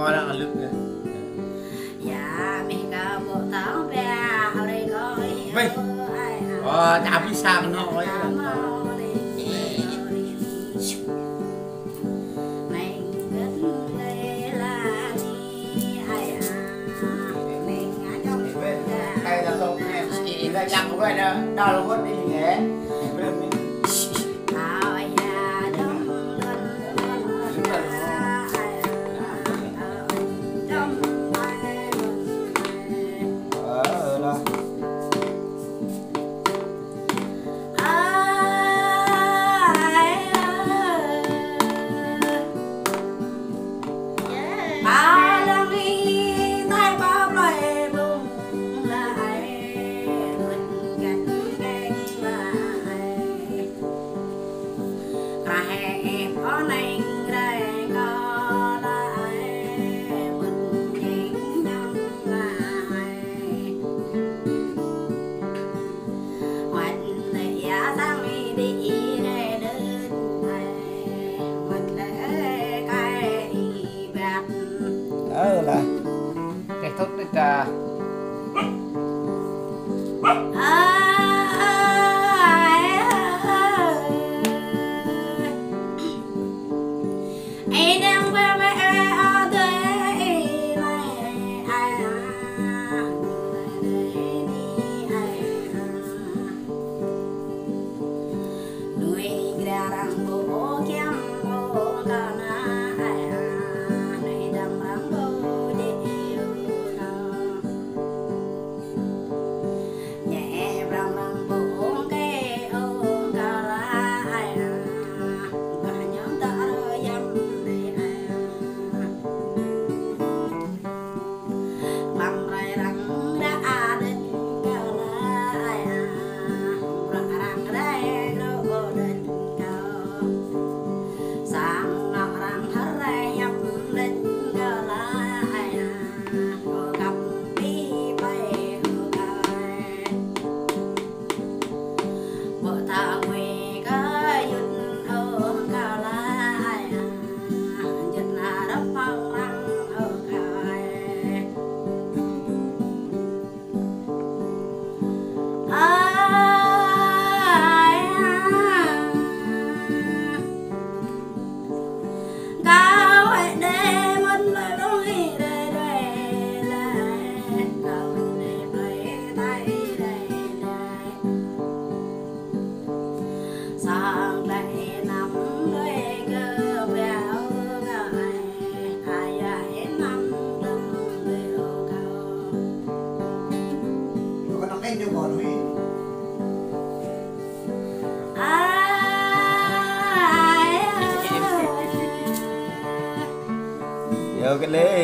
ngồi đang là lực kìa. Dạ mình có bộ táo bè ở đây có Mày chả biết sao nó nói đây là không em chỉ là chặt một cái đó đau là mất đi nhé. là kết thúc được cả vô cái lễ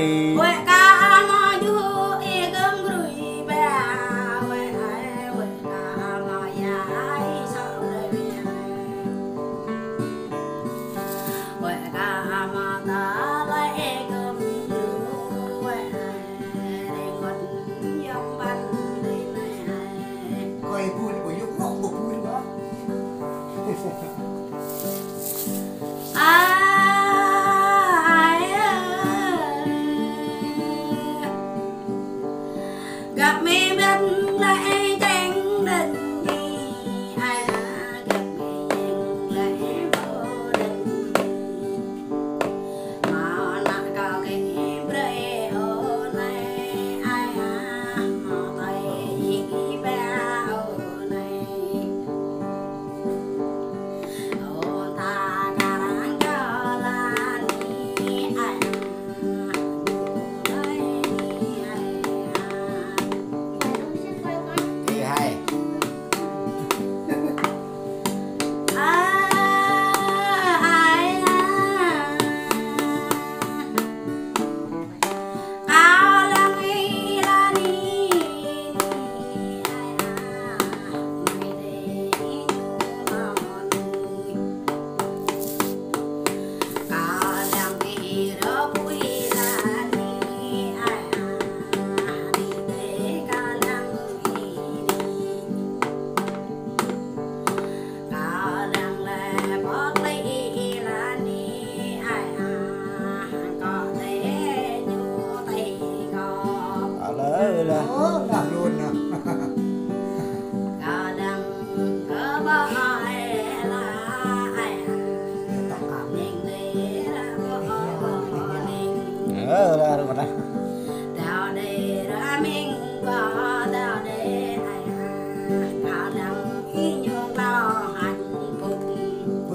đang ý nhung lo hạnh phúc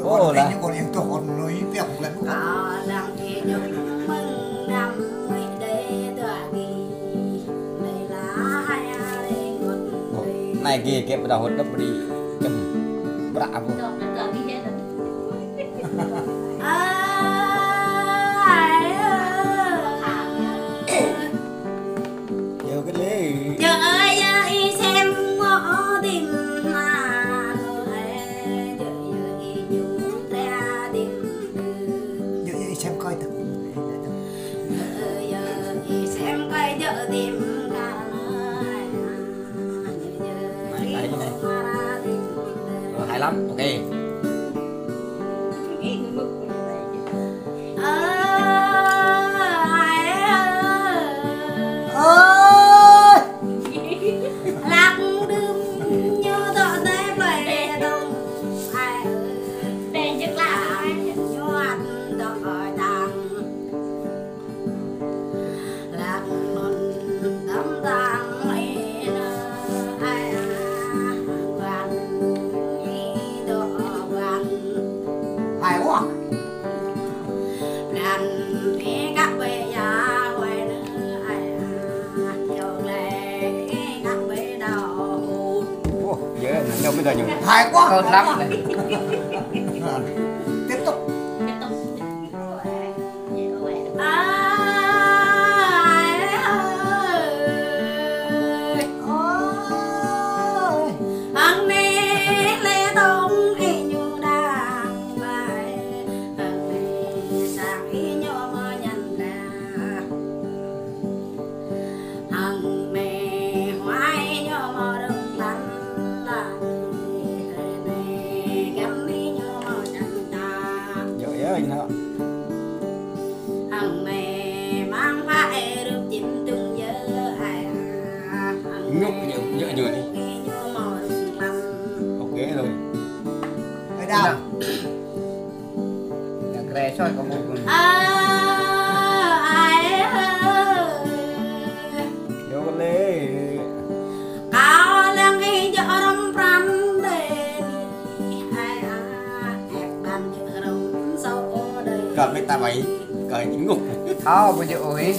Ô là những con em to con nói phèo lần đang ý nhung mừng năm mới đây tỏa đi đây là hai đây một đây này kia kẹp đầu hột đắp đi chầm bạ vô nhiều cái lê chờ ơi xem ngõ tìm mà chờ nhung ra tìm như xem coi thật xem coi chợ tìm cả hay lắm ok lạc đêm nhớ tỏ tay về đông ai đèn giật lại nhót đỏ tàng lạc non tấm tàng lên ai quan đỏ quan hay quá đàn nghe các bề già quay nữa ai nhiều lệ các bề đào hồn ô dễ là đâu bây giờ nhiều hay quá Hơn lắm này. tiếp tục anh mê lê đông y như đang bài anh mê sang y nhô mơ nhận ra anh mê hoài nhô mơ đông lắm là mê gắm y nhô mơ nhận ra dễ nữa anh mê mang phải được chim tung nhớ ai nhúc nhựa nhựa đi nhô mơ đông lắm ok rồi Thấy đau. Nhạc rè soi có một người. ai nhiều cái lê cao lang y cho rong pram đề ai hẹp bàn cho rong sâu đây cờ mấy ta vậy cờ những ngục Thôi bây giờ ủi.